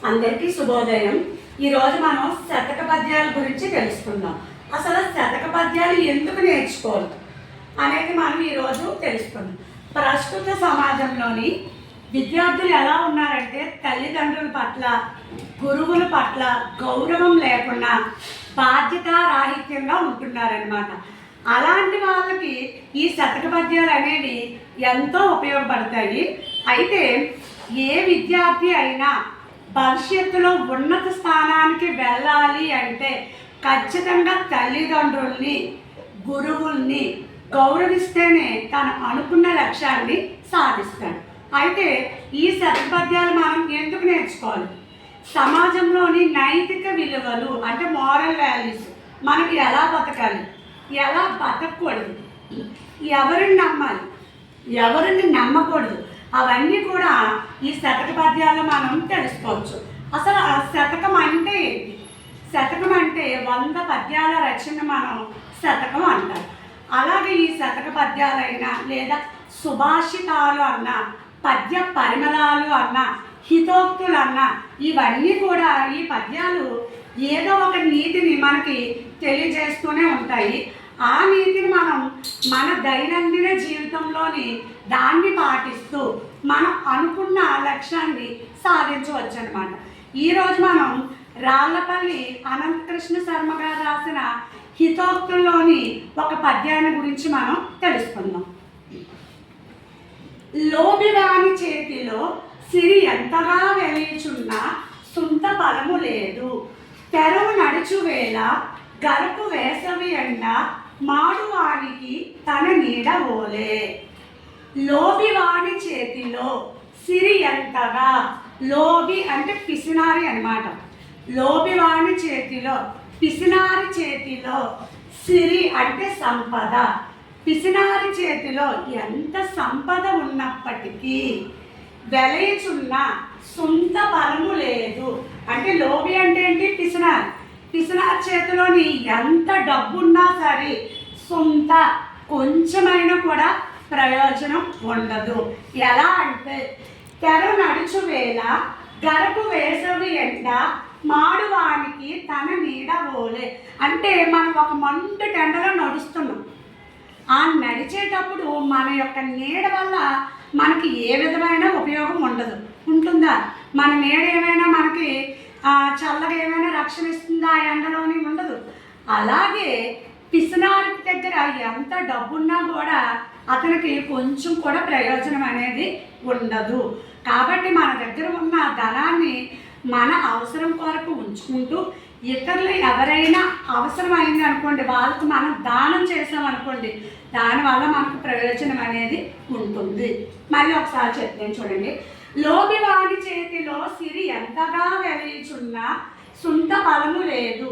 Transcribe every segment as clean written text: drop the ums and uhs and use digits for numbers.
అందరికీ శుభోదయం. ఈరోజు మనం శతక పద్యాల గురించి తెలుసుకుందాం. అసలు శతక పద్యాలు ఎందుకు నేర్చుకోవాలి అనేది మనం ఈరోజు తెలుసుకుందాం. ప్రస్తుత సమాజంలోని విద్యార్థులు ఎలా ఉన్నారంటే తల్లిదండ్రుల పట్ల, గురువుల పట్ల గౌరవం లేకుండా బాధ్యతారాహిత్యంగా ఉంటున్నారనమాట. అలాంటి వాళ్ళకి ఈ శతక పద్యాలు అనేవి ఎంతో ఉపయోగపడతాయి. అయితే ఏ విద్యార్థి అయినా భవిష్యత్తులో ఉన్నత స్థానానికి వెళ్ళాలి అంటే ఖచ్చితంగా తల్లిదండ్రుల్ని, గురువుల్ని గౌరవిస్తేనే తను అనుకున్న లక్ష్యాన్ని సాధిస్తాడు. అయితే ఈ శతక పద్యాలు మనం ఎందుకు నేర్చుకోవాలి? సమాజంలోని నైతిక విలువలు అంటే మోరల్ వాల్యూస్, మనకి ఎలా బతకాలి, ఎలా బతకూడదు, ఎవరిని నమ్మాలి, ఎవరిని నమ్మకూడదు, అవన్నీ కూడా ఈ శతక పద్యాల్లో మనం తెలుసుకోవచ్చు. అసలు ఆ శతకం అంటే ఏంటి? శతకం అంటే 100 పద్యాల రచన మనం శతకం అంటారు. అలాగే ఈ శతక పద్యాలైనా లేదా సుభాషితాలు అన్నా, పద్య పరిమళాలు అన్నా, హితోక్తులు అన్నా, ఇవన్నీ కూడా ఈ పద్యాలు ఏదో ఒక నీతిని మనకి తెలియజేస్తూనే ఉంటాయి. ఆ నీతిని మనం మన దైనందిన జీవితంలోని దాన్ని పాటిస్తూ మనం అనుకున్న లక్ష్యాన్ని సాధించవచ్చు అన్నమాట. ఈరోజు మనం రాళ్లపల్లి అనంతకృష్ణ శర్మ గారు రాసిన హితోక్తుల్లోని ఒక పద్యాన్ని గురించి మనం తెలుసుకుందాం. లోబివాని చేతిలో సిరి ఎంతగా వెలిచున్నా సుంత బలము లేదు, తెరవు నడుచు వేళ గరకు వేసవి ఎండ మాడువానికి తన నీడ ఓలే. లోబివాని చేతిలో సిరి ఎంతగా, లోబి అంటే పిసినారి అన్నమాట. లోబివాని చేతిలో, పిసినారి చేతిలో, సిరి అంటే సంపద, పిసినారి చేతిలో ఎంత సంపద ఉన్నప్పటికీ వెలయుచున్న సొంత బలము లేదు. అంటే లోబి అంటే ఏంటి? పిసినారి. పిసినారి చేతిలోని ఎంత డబ్బున్నా సరే సొంత కొంచెమైనా కూడా ప్రయోజనం ఉండదు. ఎలా అంటే తెర నడుచు వేళ గరకు వేసవి ఎండ మాడువానికి తన నీడ ఓలే. అంటే మనం ఒక మండు టెండలో నడుస్తున్నాం. ఆ నడిచేటప్పుడు మన యొక్క నీడ వల్ల మనకి ఏ విధమైన ఉపయోగం ఉండదు. ఉంటుందా? మన నీడ ఏమైనా మనకి చల్లగా ఏమైనా రక్షణ ఇస్తుందా? ఆ ఎండలోని ఉండదు. అలాగే పిసినారి దగ్గర ఎంత డబ్బున్నా కూడా అతనికి కొంచెం కూడా ప్రయోజనం అనేది ఉండదు. కాబట్టి మన దగ్గర ఉన్న ధనాన్ని మన అవసరం కొరకు ఉంచుకుంటూ ఇతరులు ఎవరైనా అవసరం అయింది అనుకోండి, వాళ్ళకి మనం దానం చేసామనుకోండి, దానివల్ల మనకు ప్రయోజనం అనేది ఉంటుంది. మళ్ళీ ఒకసారి చెప్తాను చూడండి. లోబివాని చేతిలో సిరి ఎంతగా వెలిచున్నా సుంత బలము లేదు,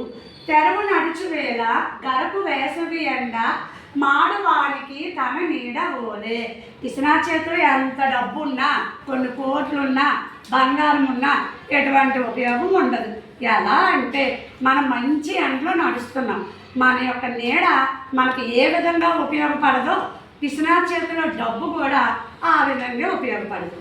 తెరవు నడుచు వేళ గరకు వేసవి ఎండ మాడువానికి తన నీడ ఓలే. పిసినా చేతిలో ఎంత డబ్బు ఉన్నా, కొన్ని కోట్లున్నా, బంగారం ఉన్నా ఎటువంటి ఉపయోగం ఉండదు. ఎలా అంటే మనం మంచి ఎండలో నడుస్తున్నాం, మన యొక్క నీడ మనకి ఏ విధంగా ఉపయోగపడదో పిసినా చేతిలో డబ్బు కూడా ఆ విధంగా ఉపయోగపడదు.